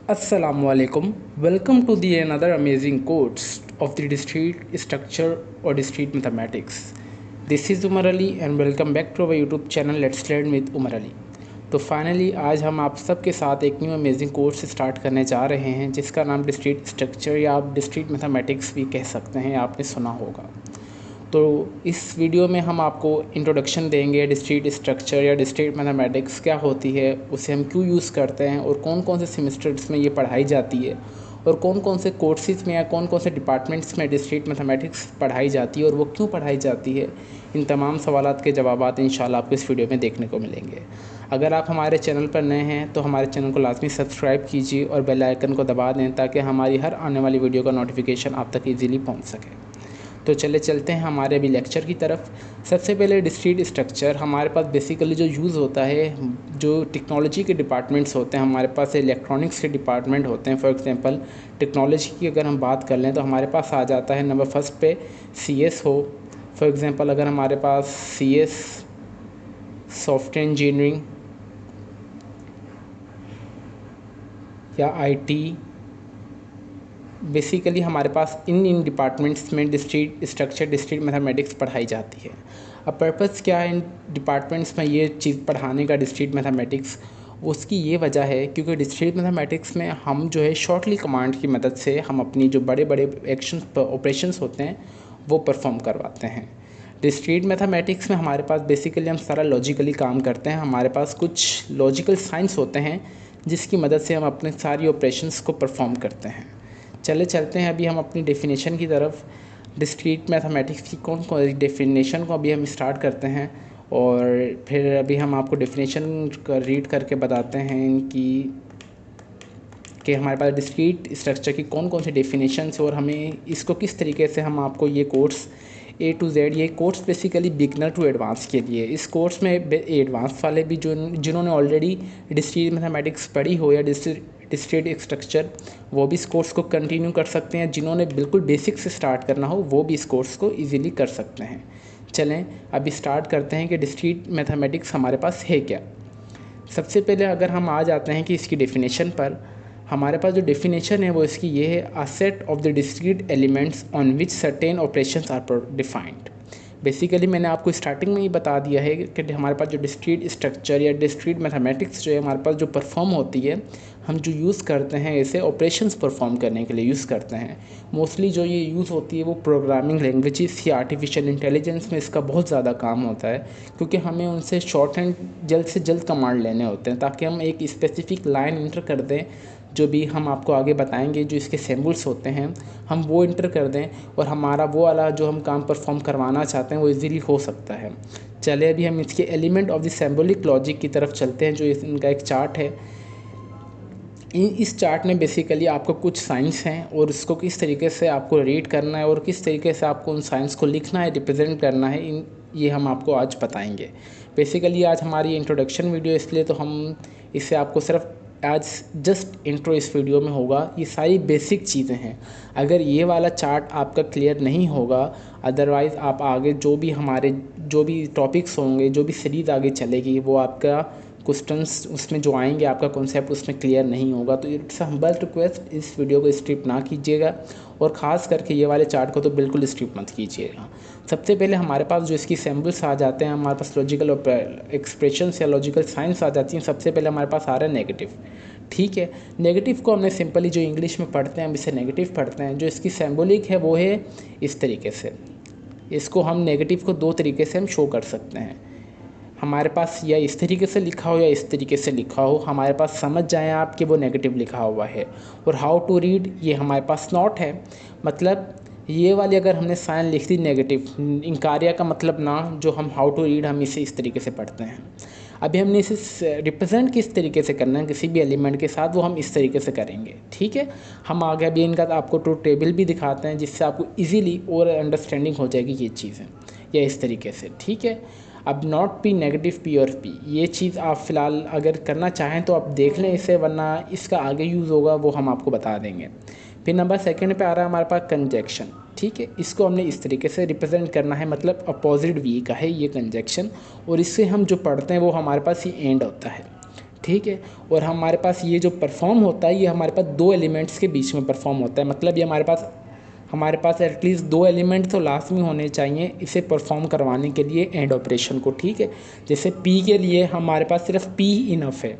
Assalamualaikum. Welcome to the another amazing course of the discrete structure or discrete mathematics. This is Umar Ali and welcome back to our YouTube channel Let's Learn with Umar Ali. तो finally आज हम आप सबके साथ एक new amazing course start करने जा रहे हैं जिसका नाम डिस्क्रीट स्ट्रक्चर या आप डिस्क्रीट मैथमेटिक्स भी कह सकते हैं, आपने सुना होगा। तो इस वीडियो में हम आपको इंट्रोडक्शन देंगे डिस्क्रीट स्ट्रक्चर या डिस्क्रीट मैथमेटिक्स क्या होती है, उसे हम क्यों यूज़ करते हैं और कौन कौन से सेमेस्टर्स में ये पढ़ाई जाती है और कौन कौन से कोर्सेज में या कौन कौन से डिपार्टमेंट्स में डिस्क्रीट मैथमेटिक्स पढ़ाई जाती है और वो क्यों पढ़ाई जाती है। इन तमाम सवालात के जवाबात इंशाल्लाह आपको इस वीडियो में देखने को मिलेंगे। अगर आप हमारे चैनल पर नए हैं तो हमारे चैनल को लाजमी सब्सक्राइब कीजिए और बेल आइकन को दबा दें ताकि हमारी हर आने वाली वीडियो का नोटिफिकेशन आप तक ईज़िली पहुँच सके। तो चलते हैं हमारे अभी लेक्चर की तरफ। सबसे पहले डिस्क्रीट स्ट्रक्चर हमारे पास बेसिकली जो यूज़ होता है, जो टेक्नोलॉजी के डिपार्टमेंट्स होते हैं, हमारे पास इलेक्ट्रॉनिक्स के डिपार्टमेंट होते हैं। फॉर एग्जांपल टेक्नोलॉजी की अगर हम बात कर लें तो हमारे पास आ जाता है नंबर फर्स्ट पे CS हो। फॉर एग्जांपल अगर हमारे पास CS सॉफ्टवेयर इंजीनियरिंग या IT, बेसिकली हमारे पास इन डिपार्टमेंट्स में डिस्क्रीट स्ट्रक्चर डिस्क्रीट मैथमेटिक्स पढ़ाई जाती है। अब पर्पस क्या है इन डिपार्टमेंट्स में ये चीज़ पढ़ाने का डिस्क्रीट मैथमेटिक्स, उसकी ये वजह है क्योंकि डिस्क्रीट मैथमेटिक्स में हम जो है शॉर्टली कमांड की मदद से हम अपनी जो बड़े बड़े एक्शन ऑपरेशंस होते हैं वो परफॉर्म करवाते हैं। डिस्क्रीट मैथमेटिक्स में हमारे पास बेसिकली हम सारा लॉजिकली काम करते हैं। हमारे पास कुछ लॉजिकल साइंस होते हैं जिसकी मदद से हम अपने सारी ऑपरेशंस को परफॉर्म करते हैं। चलते हैं अभी हम अपनी डेफिनेशन की तरफ। डिस्क्रीट मैथमेटिक्स की कौन कौन डेफिनेशन को अभी हम स्टार्ट करते हैं और फिर अभी हम आपको डेफिनेशन रीड करके बताते हैं कि हमारे पास डिस्क्रीट स्ट्रक्चर की कौन कौन सी डेफिनेशन है और हमें इसको किस तरीके से हम आपको ये कोर्स A to Z, ये course basically beginner to advance के लिए। इस कोर्स में एडवांस वाले भी जिन्होंने ऑलरेडी डिस्क्रीट मैथमेटिक्स पढ़ी हो या डिस्क्रीट स्ट्रक्चर, वो भी इस कोर्स को कंटिन्यू कर सकते हैं। जिन्होंने बिल्कुल बेसिक से स्टार्ट करना हो वो भी इस कोर्स को इजीली कर सकते हैं। चलें अभी स्टार्ट करते हैं कि डिस्क्रीट मैथमेटिक्स हमारे पास है क्या। सबसे पहले अगर हम आ जाते हैं कि इसकी डेफिनेशन पर, हमारे पास जो डेफिनेशन है वो इसकी ये है, a set of the discrete elements on which certain operations are defined. Basically मैंने आपको स्टार्टिंग में ही बता दिया है कि हमारे पास जो डिस्क्रीट स्ट्रक्चर या डिस्क्रीट मैथमेटिक्स जो है हमारे पास जो परफॉर्म होती है, हम जो यूज़ करते हैं इसे ऑपरेशंस परफॉर्म करने के लिए यूज़ करते हैं। मोस्टली जो ये यूज़ होती है वो प्रोग्रामिंग लैंग्वेजेस या आर्टिफिशियल इंटेलिजेंस में इसका बहुत ज़्यादा काम होता है, क्योंकि हमें उनसे शॉर्ट एंड जल्द से जल्द कमांड लेने होते हैं ताकि हम एक स्पेसिफिक लाइन इंटर कर दें, जो भी हम आपको आगे बताएंगे जो इसके सिंबल्स होते हैं हम वो इंटर कर दें और हमारा वो वाला जो हम काम परफॉर्म करवाना चाहते हैं वो इजीली हो सकता है। चलिए अभी हम इसके element of the symbolic logic की तरफ चलते हैं, जो इनका एक चार्ट है। इस चार्ट में बेसिकली आपको कुछ साइंस हैं और उसको किस तरीके से आपको रीड करना है और किस तरीके से आपको उन साइंस को लिखना है, रिप्रेजेंट करना है, ये हम आपको आज बताएंगे। बेसिकली आज हमारी इंट्रोडक्शन वीडियो इसलिए तो हम इससे आपको सिर्फ आज जस्ट इंट्रो इस वीडियो में होगा। ये सारी बेसिक चीज़ें हैं। अगर ये वाला चार्ट आपका क्लियर नहीं होगा, अदरवाइज़ आप आगे जो भी टॉपिक्स होंगे, जो भी सीरीज़ आगे चलेगी, वो आपका क्वेश्चंस उसमें जो आएंगे आपका कॉन्सेप्ट उसमें क्लियर नहीं होगा। तो इट्स हम्बल रिक्वेस्ट, इस वीडियो को स्किप ना कीजिएगा और ख़ास करके ये वाले चार्ट को तो बिल्कुल स्किप मत कीजिएगा। सबसे पहले हमारे पास जो इसकी सिंबल्स आ जाते हैं, हमारे पास लॉजिकल एक्सप्रेशंस या लॉजिकल साइंस आ जाती हैं। सबसे पहले हमारे पास आ रहा है नेगेटिव। ठीक है, नेगेटिव को हमने सिंपली जो इंग्लिश में पढ़ते हैं हम इसे नेगेटिव पढ़ते हैं। जो इसकी सिंबॉलिक है वो है इस तरीके से। इसको हम नेगेटिव को दो तरीके से हम शो कर सकते हैं। हमारे पास या इस तरीके से लिखा हो या इस तरीके से लिखा हो, हमारे पास समझ जाएं आप कि वो नेगेटिव लिखा हुआ है। और हाउ टू रीड ये हमारे पास नॉट है, मतलब ये वाली अगर हमने साइन लिख दी नेगेटिव, इंकारिया का मतलब ना, जो हम हाउ टू रीड हम इसे इस तरीके से पढ़ते हैं। अभी हमने इसे रिप्रेजेंट किस तरीके से करना है किसी भी एलिमेंट के साथ, वो हम इस तरीके से करेंगे। ठीक है, हम आगे अभी इनका आपको ट्रूथ टेबल भी दिखाते हैं जिससे आपको इजीली और अंडरस्टैंडिंग हो जाएगी ये चीज़ें या इस तरीके से। ठीक है, अब नॉट पी नेगेटिव पी और पी, ये चीज़ आप फ़िलहाल अगर करना चाहें तो आप देख लें इसे, वरना इसका आगे यूज़ होगा वो हम आपको बता देंगे। फिर नंबर सेकंड पे आ रहा है हमारे पास कंजक्शन। ठीक है, इसको हमने इस तरीके से रिप्रेजेंट करना है, मतलब अपोजिट वी का है ये कंजक्शन, और इससे हम जो पढ़ते हैं वो हमारे पास ये एंड होता है। ठीक है। और हमारे पास ये जो परफॉर्म होता है ये हमारे पास दो एलिमेंट्स के बीच में परफॉर्म होता है, मतलब ये हमारे पास एटलीस्ट दो एलिमेंट तो लाजमी होने चाहिए इसे परफॉर्म करवाने के लिए एंड ऑपरेशन को, ठीक है। जैसे पी के लिए हमारे पास सिर्फ पी इनफ है,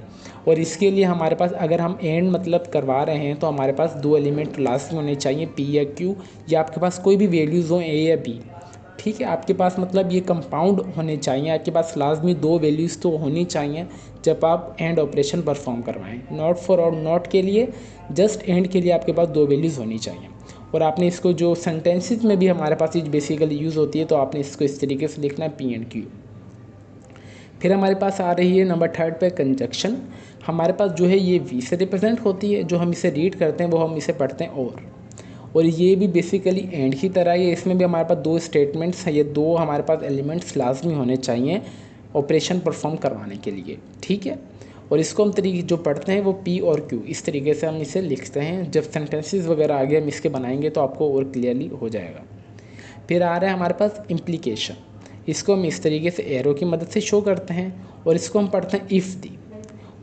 और इसके लिए हमारे पास अगर हम एंड मतलब करवा रहे हैं तो हमारे पास दो एलिमेंट लाजमी होने चाहिए, पी या क्यू, या आपके पास कोई भी वैल्यूज़ हो ए या बी, ठीक है। आपके पास मतलब ये कंपाउंड होने चाहिए, आपके पास लाजमी दो वैल्यूज़ तो होनी चाहिए जब आप एंड ऑपरेशन परफॉर्म करवाएं। नॉट फॉर और नॉट के लिए, जस्ट एंड के लिए आपके पास दो वैल्यूज़ होनी चाहिए। और आपने इसको जो सेंटेंसेस में भी हमारे पास ये बेसिकली यूज़ होती है, तो आपने इसको इस तरीके से लिखना है पी एंड क्यू। फिर हमारे पास आ रही है नंबर थर्ड पे कंजक्शन। हमारे पास जो है ये वी से रिप्रेजेंट होती है, जो हम इसे रीड करते हैं वो हम इसे पढ़ते हैं और ये भी बेसिकली एंड की तरह ही है। इसमें भी हमारे पास दो स्टेटमेंट्स हैं, ये दो हमारे पास एलिमेंट्स लाजमी होने चाहिए ऑपरेशन परफॉर्म करवाने के लिए, ठीक है। और इसको हम तरीके जो पढ़ते हैं वो पी और क्यू, इस तरीके से हम इसे लिखते हैं। जब सेंटेंसेस वगैरह आगे हम इसके बनाएंगे तो आपको और क्लियरली हो जाएगा। फिर आ रहा है हमारे पास इम्प्लीकेशन। इसको हम इस तरीके से एरो की मदद से शो करते हैं, और इसको हम पढ़ते हैं इफ़ दी।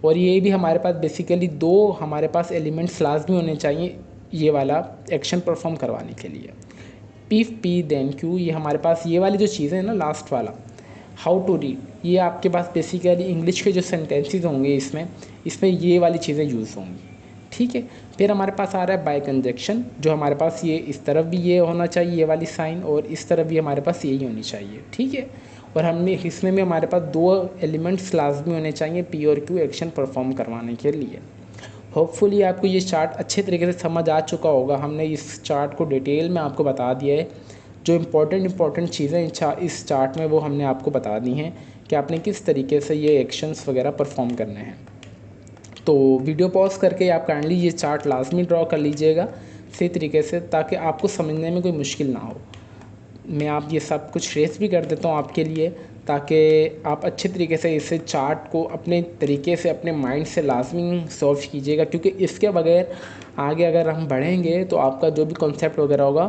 और ये भी हमारे पास बेसिकली दो हमारे पास एलिमेंट्स लाजमी होने चाहिए ये वाला एक्शन परफॉर्म करवाने के लिए। इफ़ पी देन क्यू, ये हमारे पास ये वाली जो चीज़ें हैं ना लास्ट वाला, हाउ टू रीड, ये आपके पास बेसिकली इंग्लिश के जो सेंटेंसेस होंगे इसमें ये वाली चीज़ें यूज़ होंगी, ठीक है। फिर हमारे पास आ रहा है बाय कंजक्शन, जो हमारे पास ये इस तरफ भी ये होना चाहिए ये वाली साइन, और इस तरफ भी हमारे पास यही होनी चाहिए, ठीक है। और हमने इसमें भी हमारे पास दो एलिमेंट्स लाजमी होने चाहिए पी और क्यू एक्शन परफॉर्म करवाने के लिए। होपफुली आपको ये चार्ट अच्छे तरीके से समझ आ चुका होगा। हमने इस चार्ट को डिटेल में आपको बता दिया है, जो इम्पोर्टेंट चीज़ें इस चार्ट में वो हमने आपको बता दी हैं कि आपने किस तरीके से ये एक्शंस वगैरह परफॉर्म करने हैं। तो वीडियो पॉज करके आप काइंडली ये चार्ट लाजमी ड्रॉ कर लीजिएगा सही तरीके से, ताकि आपको समझने में कोई मुश्किल ना हो। मैं आप ये सब कुछ रेस भी कर देता हूँ आपके लिए, ताकि आप अच्छे तरीके से इसे चार्ट को अपने तरीके से अपने माइंड से लाजमी सॉल्व कीजिएगा, क्योंकि इसके बगैर आगे अगर हम बढ़ेंगे तो आपका जो भी कॉन्सेप्ट वगैरह होगा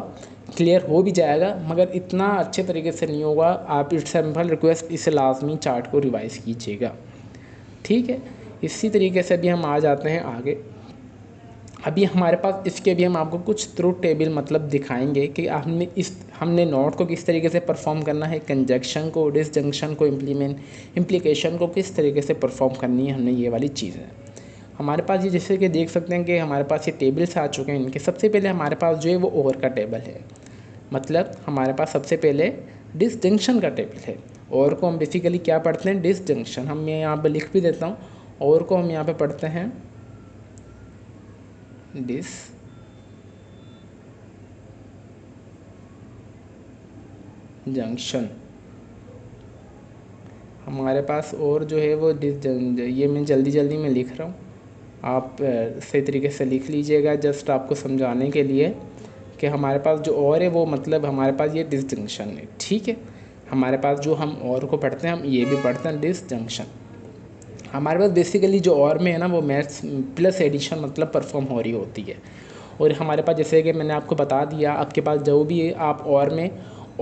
क्लियर हो भी जाएगा, मगर इतना अच्छे तरीके से नहीं होगा। आप इट्स सिंपल रिक्वेस्ट इसे लाजमी चार्ट को रिवाइज़ कीजिएगा, ठीक है। इसी तरीके से भी हम आ जाते हैं आगे। अभी हमारे पास इसके भी हम आपको कुछ ट्रूथ टेबल मतलब दिखाएंगे कि हमने नोट को किस तरीके से परफॉर्म करना है, कंजक्शन को, डिसजंक्शन को, इम्प्लीकेशन को किस तरीके से परफॉर्म करनी है, हमने ये वाली चीज़ें हमारे पास ये जैसे कि देख सकते हैं कि हमारे पास ये टेबल्स आ चुके हैं इनके। सबसे पहले हमारे पास जो है वो ओवर का टेबल है, मतलब हमारे पास सबसे पहले डिसजंक्शन का टेबल है। और को हम बेसिकली क्या पढ़ते हैं, डिसजंक्शन। हम यहाँ पर लिख भी देता हूँ, और को हम यहाँ पे पढ़ते हैं डिस जंक्शन। हमारे पास और जो है वो ये मैं जल्दी में लिख रहा हूँ, आप सही तरीके से लिख लीजिएगा, जस्ट आपको समझाने के लिए कि हमारे पास जो और है वो मतलब हमारे पास ये डिसजंक्शन है, ठीक है। हमारे पास जो हम और को पढ़ते हैं हम ये भी पढ़ते हैं डिसजंक्शन। हमारे पास बेसिकली जो और में है ना वो मैथ्स प्लस एडिशन मतलब परफॉर्म हो रही होती है। और हमारे पास जैसे कि मैंने आपको बता दिया, आपके पास जो भी है आप और में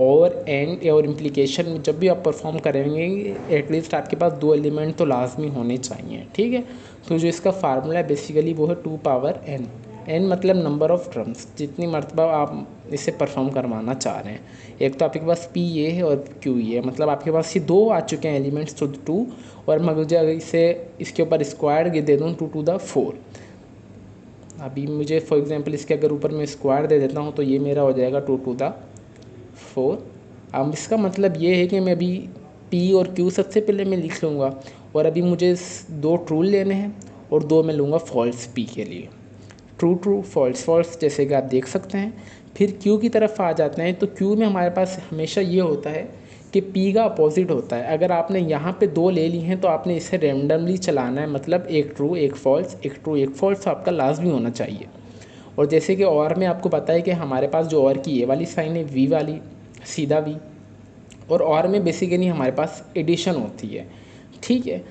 और एंड और इम्प्लीकेशन जब भी आप परफॉर्म करेंगे एटलीस्ट आपके पास दो एलिमेंट तो लाजमी होने चाहिए, ठीक है। तो जो इसका फार्मूला है बेसिकली वो है 2 पावर n। n मतलब नंबर ऑफ़ टर्म्स, जितनी मरतबा आप इसे परफॉर्म करवाना चाह रहे हैं। एक तो आपके पास p ये है और q ये है, मतलब आपके पास ये दो आ चुके हैं एलिमेंट्स, तो 2। और मैं मुझे अगर इसके ऊपर स्क्वायर दे दूँ 2 to the 4। अभी मुझे फॉर एग्जांपल इसके अगर ऊपर मैं स्क्वायर दे देता हूँ तो ये मेरा हो जाएगा 2 to the 4। अब इसका मतलब ये है कि मैं अभी p और q सबसे पहले मैं लिख लूँगा, और अभी मुझे दो ट्रू लेने हैं और दो मैं लूँगा फॉल्स p के लिए। ट्रू फॉल्स जैसे कि आप देख सकते हैं। फिर q की तरफ आ जाते हैं, तो q में हमारे पास हमेशा ये होता है कि p का अपोजिट होता है। अगर आपने यहाँ पे दो ले ली हैं तो आपने इसे रैंडमली चलाना है, मतलब एक ट्रू एक फॉल्स, एक ट्रू एक फॉल्स, तो आपका लाजमी होना चाहिए। और जैसे कि और में आपको पता है कि हमारे पास जो और की ये वाली साइन है वी वाली, सीधा वी, और में बेसिकली हमारे पास एडिशन होती है, ठीक है।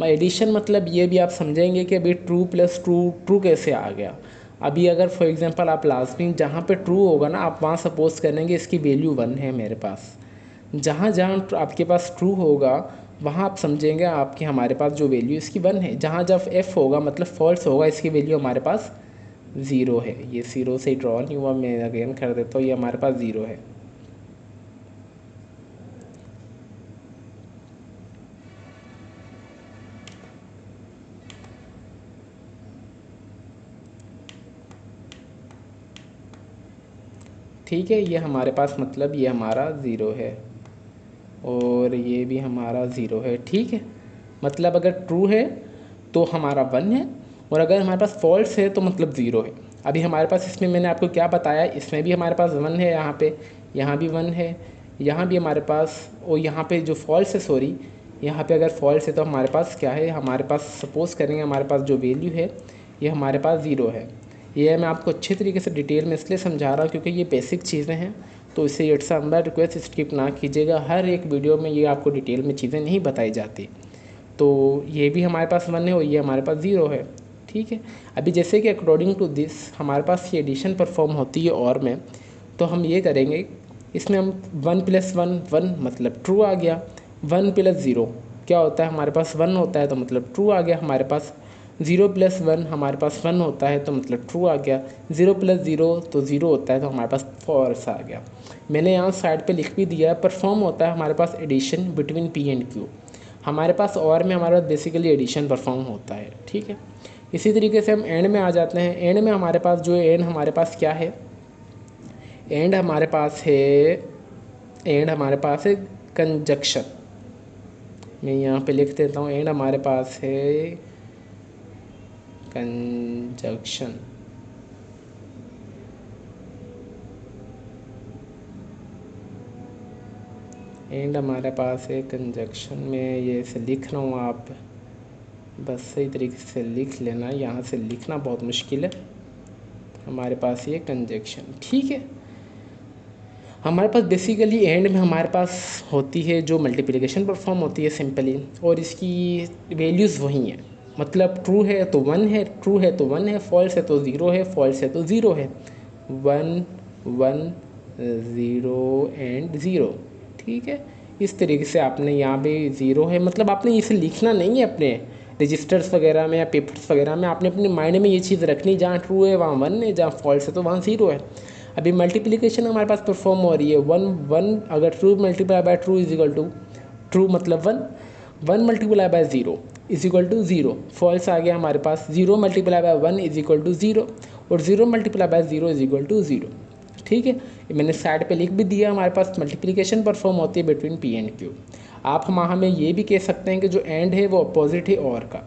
एडिशन मतलब ये भी आप समझेंगे कि अभी ट्रू प्लस ट्रू कैसे आ गया। अभी अगर फॉर एग्जांपल आप लाजमी जहाँ पे ट्रू होगा ना आप वहाँ सपोज करेंगे इसकी वैल्यू 1 है मेरे पास, जहाँ जहाँ आपके पास ट्रू होगा वहाँ आप समझेंगे आपके हमारे पास जो वैल्यू इसकी 1 है। जहाँ जब f होगा मतलब फॉल्स होगा, इसकी वैल्यू हमारे पास 0 है। ये 0 से ड्रॉ नहीं हुआ, मैं अगेन कर देता हूँ, ये हमारे पास 0 है। ठीक है, ये हमारे पास मतलब ये हमारा 0 है और ये भी हमारा 0 है। ठीक है, मतलब अगर ट्रू है तो हमारा 1 है और अगर हमारे पास फॉल्स है तो मतलब 0 है। अभी हमारे पास इसमें मैंने आपको क्या बताया, इसमें भी हमारे पास 1 है, यहाँ भी 1 है, यहाँ भी हमारे पास, और यहाँ पे जो फॉल्स है, सॉरी, यहाँ पे अगर फॉल्स है तो हमारे पास क्या है, हमारे पास सपोज़ करेंगे हमारे पास जो वैल्यू है ये हमारे पास 0 है। ये मैं आपको अच्छे तरीके से डिटेल में इसलिए समझा रहा हूँ क्योंकि ये बेसिक चीज़ें हैं, तो इसे इट्स अंदर रिक्वेस्ट स्किप ना कीजिएगा। हर एक वीडियो में ये आपको डिटेल में चीज़ें नहीं बताई जाती। तो ये भी हमारे पास 1 है और ये हमारे पास 0 है। ठीक है, अभी जैसे कि अकॉर्डिंग टू दिस हमारे पास ये एडिशन परफॉर्म होती है और में, तो हम ये करेंगे, इसमें हम 1 + 1 1 मतलब ट्रू आ गया। 1 + 0 क्या होता है, हमारे पास 1 होता है तो मतलब ट्रू आ गया हमारे पास। 0 + 1 हमारे पास 1 होता है तो मतलब ट्रू आ गया। 0 + 0 तो 0 होता है तो हमारे पास फॉल्स आ गया। मैंने यहाँ साइड पे लिख भी दिया है, परफॉर्म होता है हमारे पास addition between P and Q। हमारे पास और में हमारे पास बेसिकली एडिशन परफॉर्म होता है। ठीक है, इसी तरीके से हम एंड में आ जाते हैं। एंड में हमारे पास जो एंड हमारे पास क्या है, एंड हमारे पास है कंजक्शन। मैं यहाँ पे लिख देता हूँ, एंड हमारे पास है कंजक्शन। एंड हमारे पास है कंजक्शन। में ये इसे लिख रहा हूँ, आप बस सही तरीके से लिख लेना, यहाँ से लिखना बहुत मुश्किल है। हमारे पास ये कंजक्शन। ठीक है, हमारे पास बेसिकली एंड में हमारे पास होती है जो मल्टीप्लिकेशन परफॉर्म होती है सिंपली, और इसकी वैल्यूज़ वही हैं। मतलब ट्रू है तो 1 है, ट्रू है तो 1 है, फॉल्स है तो 0 है, फॉल्स है तो 0 है। 1 1 0 एंड 0। ठीक है, इस तरीके से आपने यहाँ पे 0 है, मतलब आपने इसे लिखना नहीं है अपने रजिस्टर्स वगैरह में या पेपर्स वगैरह में, आपने अपने माइंड में ये चीज़ रखनी, जहाँ ट्रू है वहाँ 1 है, जहाँ फॉल्स है तो वहाँ 0 है। अभी मल्टीप्लिकेशन हमारे पास परफॉर्म हो रही है। 1 1 अगर true multiply by true is equal to true मतलब 1, 1 multiply by 0 is equal to 0, false आ गया हमारे पास। 0 multiply by 1 is equal to 0 और 0 multiply by 0 is equal to 0। ठीक है, मैंने साइड पे लिख भी दिया, हमारे पास मल्टीप्लिकेशन परफॉर्म होती है बिटवीन P एंड Q। आप हमें ये भी कह सकते हैं कि जो एंड है वो अपोजिट है और का।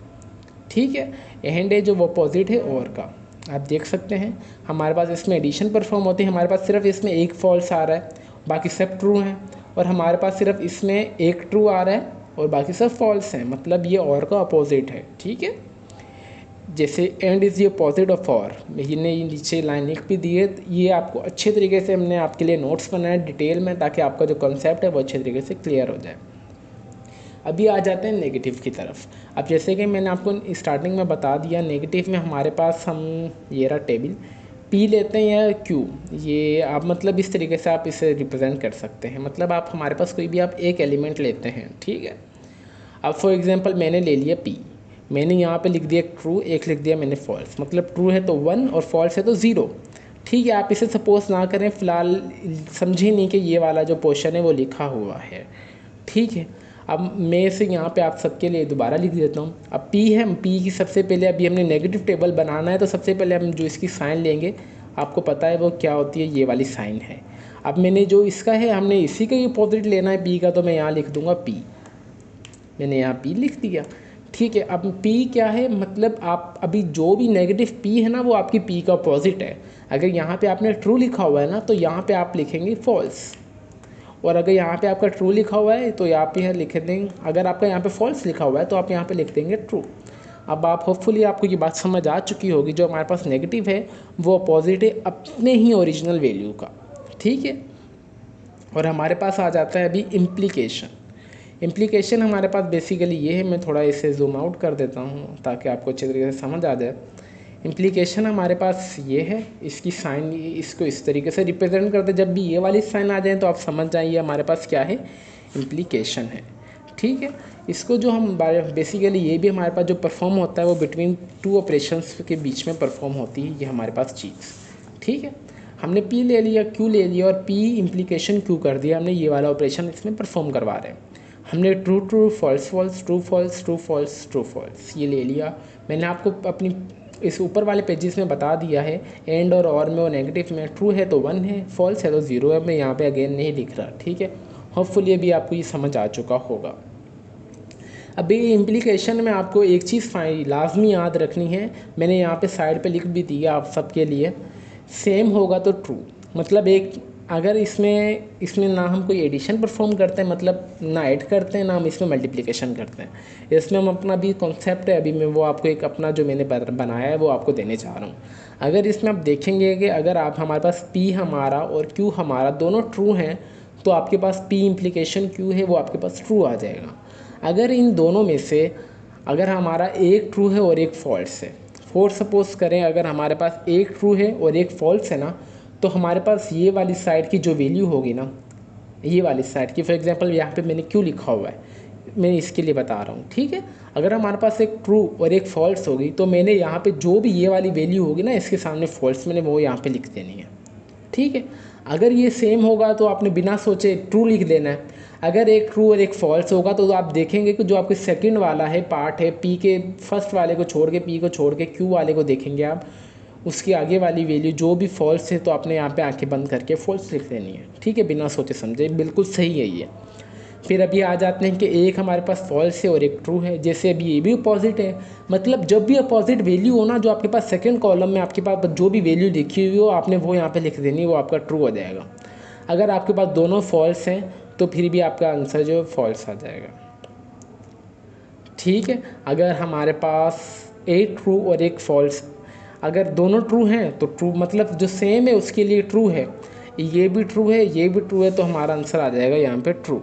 ठीक है, एंड है जो वो अपोजिट है और का। आप देख सकते हैं हमारे पास इसमें एडिशन परफॉर्म होती है, हमारे पास सिर्फ इसमें एक फॉल्स आ रहा है, बाकी सब ट्रू हैं, और हमारे पास सिर्फ इसमें एक ट्रू आ रहा है और बाकी सब फॉल्स हैं, मतलब ये और का अपोजिट है। ठीक है, जैसे and is the opposite of और, मैंने नीचे लाइन लिख भी दी है। ये आपको अच्छे तरीके से हमने आपके लिए नोट्स बनाए डिटेल में, ताकि आपका जो कॉन्सेप्ट है वो अच्छे तरीके से क्लियर हो जाए। अभी आ जाते हैं नेगेटिव की तरफ। अब जैसे कि मैंने आपको स्टार्टिंग में बता दिया, नेगेटिव में हमारे पास हम ये रहा टेबल P लेते हैं या Q, ये आप मतलब इस तरीके से आप इसे रिप्रेजेंट कर सकते हैं। मतलब आप हमारे पास कोई भी आप एक एलिमेंट लेते हैं, ठीक है। अब फॉर एग्जांपल मैंने ले लिया P, मैंने यहाँ पे लिख दिया ट्रू, एक लिख दिया मैंने फॉल्स, मतलब ट्रू है तो 1 और फॉल्स है तो 0। ठीक है, आप इसे सपोज ना करें, फ़िलहाल समझे नहीं कि ये वाला जो पोर्शन है वो लिखा हुआ है। ठीक है, अब मैं इसे यहाँ पे आप सबके लिए दोबारा लिख देता हूँ। अब P है, P की सबसे पहले अभी हमने नेगेटिव टेबल बनाना है, तो सबसे पहले हम जो इसकी साइन लेंगे आपको पता है वो क्या होती है, ये वाली साइन है। अब मैंने जो इसका है हमने इसी का ही अपोजिट लेना है P का, तो मैं यहाँ लिख दूँगा P, मैंने यहाँ P लिख दिया। ठीक है, अब P क्या है, मतलब आप अभी जो भी नेगेटिव P है ना वो आपकी P का अपोजिट है। अगर यहाँ पे आपने ट्रू लिखा हुआ है ना तो यहाँ पे आप लिखेंगे फॉल्स, और अगर यहाँ पे आपका ट्रू लिखा हुआ है तो यहाँ पे यहाँ लिख देंगे, अगर आपका यहाँ पे फॉल्स लिखा हुआ है तो आप यहाँ पे लिख देंगे ट्रू। अब आप होपफुली आपको ये बात समझ आ चुकी होगी, जो हमारे पास नेगेटिव है वो अपोजिट है अपने ही ओरिजिनल वैल्यू का। ठीक है, और हमारे पास आ जाता है अभी इम्प्लीकेशन। इम्प्लीकेशन हमारे पास बेसिकली ये है, मैं थोड़ा इसे जूम आउट कर देता हूँ ताकि आपको अच्छे तरीके से समझ आ जाए। इम्प्लीकेशन हमारे पास ये है, इसकी साइन इसको इस तरीके से रिप्रेजेंट करते हैं, जब भी ये वाली साइन आ जाए तो आप समझ जाइए हमारे पास क्या है, इम्प्लीकेशन है। ठीक है। इसको जो हम बेसिकली ये भी हमारे पास जो परफॉर्म होता है वो बिटवीन टू ऑपरेशंस के बीच में परफॉर्म होती है ये हमारे पास चीज़। ठीक है, हमने पी ले लिया, क्यू ले लिया और पी इम्प्लीकेशन क्यू कर दिया, हमने ये वाला ऑपरेशन इसमें परफॉर्म करवा रहे हैं। हमने true true false false true false true false true false ये ले लिया। मैंने आपको अपनी इस ऊपर वाले पेजेस में बता दिया है एंड और में और नेगेटिव में ट्रू है तो 1 है, फॉल्स है तो 0 है। मैं यहाँ पे अगेन नहीं लिख रहा। ठीक है, होपफुली अभी आपको ये समझ आ चुका होगा। अभी इम्प्लीकेशन में आपको एक चीज़ लाजमी याद रखनी है, मैंने यहाँ पे साइड पे लिख भी दिया आप सबके लिए। सेम होगा तो ट्रू, मतलब एक अगर इसमें ना हम कोई एडिशन परफॉर्म करते हैं, मतलब ना ऐड करते हैं, ना हम इसमें मल्टीप्लिकेशन करते हैं। इसमें हम अपना भी कॉन्सेप्ट है, अभी मैं वो आपको एक अपना जो मैंने बनाया है वो आपको देने चाह रहा हूँ। अगर इसमें आप देखेंगे कि अगर आप हमारे पास P हमारा और Q हमारा दोनों ट्रू हैं तो आपके पास P इम्प्लीकेशन Q है वो आपके पास ट्रू आ जाएगा। अगर इन दोनों में से अगर हमारा एक ट्रू है और एक फॉल्स है, फॉर सपोज करें अगर हमारे पास एक ट्रू है और एक फॉल्स है ना, तो हमारे पास ये वाली साइड की जो वैल्यू होगी ना, ये वाली साइड की, फॉर एग्जांपल यहाँ पे मैंने क्यों लिखा हुआ है, मैं इसके लिए बता रहा हूँ। ठीक है, अगर हमारे पास एक ट्रू और एक फॉल्स होगी तो मैंने यहाँ पे जो भी ये वाली वैल्यू होगी ना इसके सामने फॉल्स मैंने वो यहाँ पे लिख देनी है। ठीक है, अगर ये सेम होगा तो आपने बिना सोचे ट्रू लिख देना है। अगर एक ट्रू और एक फॉल्स होगा तो आप देखेंगे कि जो आपके सेकंड वाला है पार्ट है, पी के फर्स्ट वाले को छोड़ के, पी को छोड़ के क्यू वाले को देखेंगे आप, उसकी आगे वाली वैल्यू जो भी फॉल्स है तो आपने यहाँ पे आंखें बंद करके फॉल्स लिख देनी है। ठीक है, बिना सोचे समझे, बिल्कुल सही है ये। फिर अभी आ जाते हैं कि एक हमारे पास फॉल्स है और एक ट्रू है। जैसे अभी ये भी अपोजिट है, मतलब जब भी अपोजिट वैल्यू हो ना, जो आपके पास सेकंड कॉलम में आपके पास जो भी वैल्यू लिखी हुई हो आपने वो यहाँ पे लिख देनी है, वो आपका ट्रू हो जाएगा। अगर आपके पास दोनों फॉल्स हैं तो फिर भी आपका आंसर जो है फॉल्स आ जाएगा। ठीक है, अगर हमारे पास एक ट्रू और एक फॉल्स, अगर दोनों ट्रू हैं तो ट्रू मतलब जो सेम है उसके लिए ट्रू है, ये भी ट्रू है ये भी ट्रू है, तो हमारा आंसर आ जाएगा यहाँ पे ट्रू।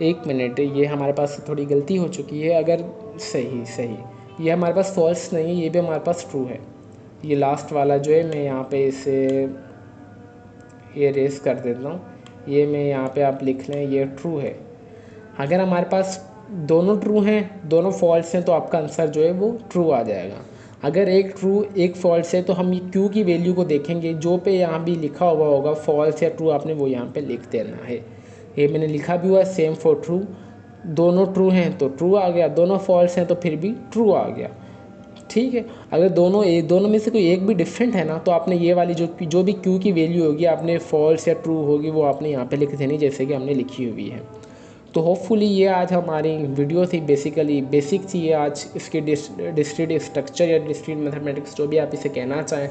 एक मिनट, ये हमारे पास थोड़ी गलती हो चुकी है। अगर सही ये हमारे पास फॉल्स नहीं है, ये भी हमारे पास ट्रू है। ये लास्ट वाला जो है मैं यहाँ पे इसे ये रेस कर देता हूँ, ये मैं यहाँ पे आप लिख लें ये ट्रू है। अगर हमारे पास दोनों ट्रू हैं दोनों फॉल्स हैं तो आपका आंसर जो है वो ट्रू आ जाएगा। अगर एक ट्रू एक फॉल्स है तो हम क्यू की वैल्यू को देखेंगे, जो पे यहाँ भी लिखा हुआ होगा फॉल्स या ट्रू आपने वो यहाँ पे लिख देना है। ये मैंने लिखा भी हुआ है सेम फॉर ट्रू, दोनों ट्रू हैं तो ट्रू आ गया, दोनों फॉल्स हैं तो फिर भी ट्रू आ गया। ठीक है, अगर दोनों में से कोई एक भी डिफरेंट है ना तो आपने ये वाली जो भी क्यू की वैल्यू होगी आपने फॉल्स या ट्रू होगी वो आपने यहाँ पे लिख देनी, जैसे कि हमने लिखी हुई है। तो होपफुली ये आज हमारी वीडियो थी, बेसिकली बेसिक थी ये आज, इसकी डिस्क्रीट स्ट्रक्चर या डिस्क्रीट मैथमेटिक्स जो भी आप इसे कहना चाहें,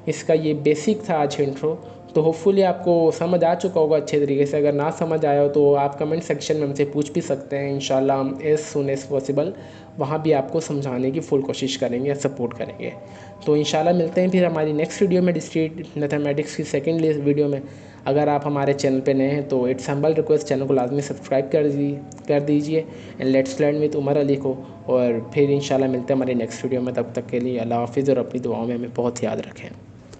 इसका ये बेसिक था आज इंट्रो। तो होपफुली आपको समझ आ चुका होगा अच्छे तरीके से। अगर ना समझ आया हो तो आप कमेंट सेक्शन में हमसे पूछ भी सकते हैं, इंशाल्लाह हम एज सुन एज पॉसिबल वहाँ भी आपको समझाने की फुल कोशिश करेंगे, सपोर्ट करेंगे। तो इंशाल्लाह मिलते हैं फिर हमारी नेक्स्ट वीडियो में डिस्क्रीट मैथमेटिक्स की सेकेंड वीडियो में। अगर आप हमारे चैनल पे नए हैं तो इट्स हम्बल रिक्वेस्ट, चैनल को लाजमी सब्सक्राइब कर दीजिए and let's learn with Umar Ali को। और फिर इंशाल्लाह मिलते हैं हमारी नेक्स्ट वीडियो में, तब तक के लिए अल्लाह हाफिज़ और अपनी दुआओं में हमें बहुत याद रखें।